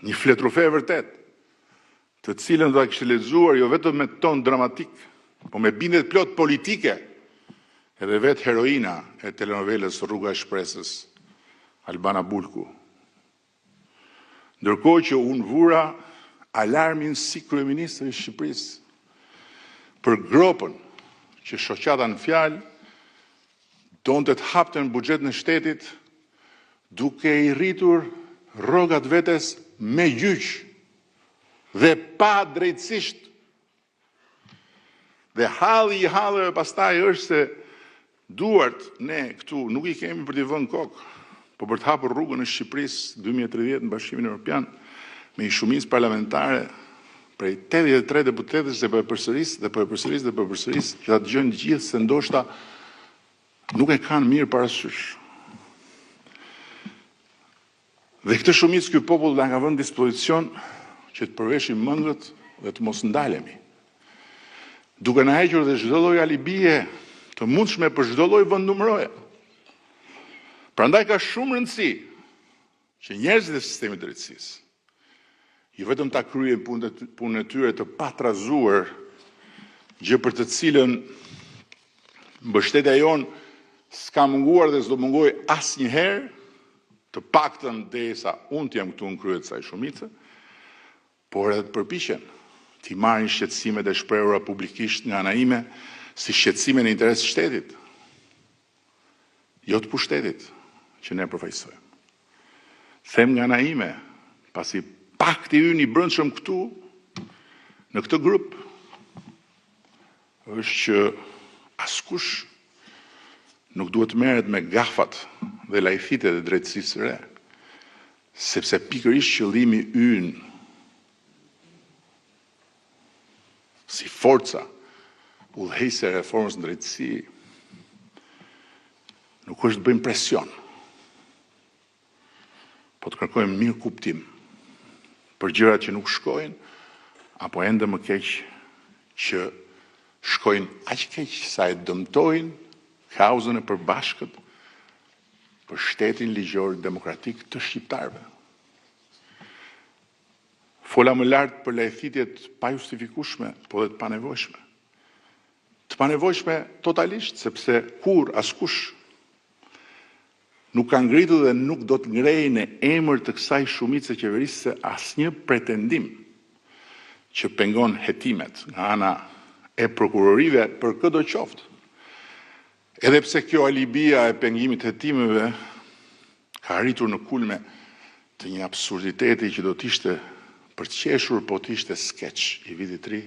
një fletrufe e vërtet, të cilën do ta kishte lexuar jo vetëm me ton dramatik, po me bindet plot politike, edhe vetë heroina e telenovelës Rruga e Shpresës, Albana Bulku. Ndërkohë që unë vura alarmin si kryeministri i Shqipërisë për gropën që shoqata në fjalë donte të hapte në buxhetin e shtetit duke I rritur rrogat vetes me gjyq dhe pa drejtësisht. Dhe halli I halleve pastaj është se duart ne këtu nuk I kemi për t'i vënë kokë, po për të hapur rrugën e Shqipërisë 2030 në Bashkimin Evropian me një shumicë parlamentare prej 83 deputetësh dhe po e përsëris që ta dëgjojnë gjithë se ndoshta nuk e kanë mirë parasysh. Dhe këtë shumicë ky popull na ka vënë dispozicion që të përveshim mëngët dhe të mos ndalemi, duke na hequr dhe çdo lloj alibie të mundshme për çdo lloj vendnumëroje. Prandaj ka shumë rëndësi që njerëzit e sistemit drejtësisë jo vetëm ta kryejnë punën e tyre të patrazuar, gjë për të cilën mbështetja jonë s'ka munguar dhe s'do mungoj asnjëherë, të paktën derisa unë t'jam këtu në krye të kësaj shumice, por edhe të përpiqen t'i marrin shqetësimet e shprehura publikisht nga ana ime si shqetësime në interes të shtetit, jo të pushtetit që ne përfaqësojmë. Them nga ana ime, pasi pakti ynë I brendshëm këtu në këtë grup është që askush nuk duhet merret me gafat dhe lajthitet e drejtësisë së re, sepse pikërisht qëllimi ynë si forca udhëheqëse e reformës në drejtësi nuk është të bëjmë presion, po të kërkojmë mirë kuptim për gjërat që nuk shkojnë, apo ende më keq që shkojnë aq keq sa e dëmtojnë kauzën e përbashkët për shtetin ligjor demokratik të shqiptarëve. Fola më lart për lajthitjet pa justifikueshme, po dhe të panevojshme. Të panevojshme totalisht, sepse askush nuk ka ngritur dhe nuk do të ngrejë në emër të kësaj shumice qeverisëse asnjë pretendim që pengon hetimet nga ana e prokurorive për çdo qoftë. Edhe pse kjo alibia e pengimit të hetimeve ka arritur në kulme të një absurditeti që do t'ishte për të qeshur, po t'ishte skeç I vitit 3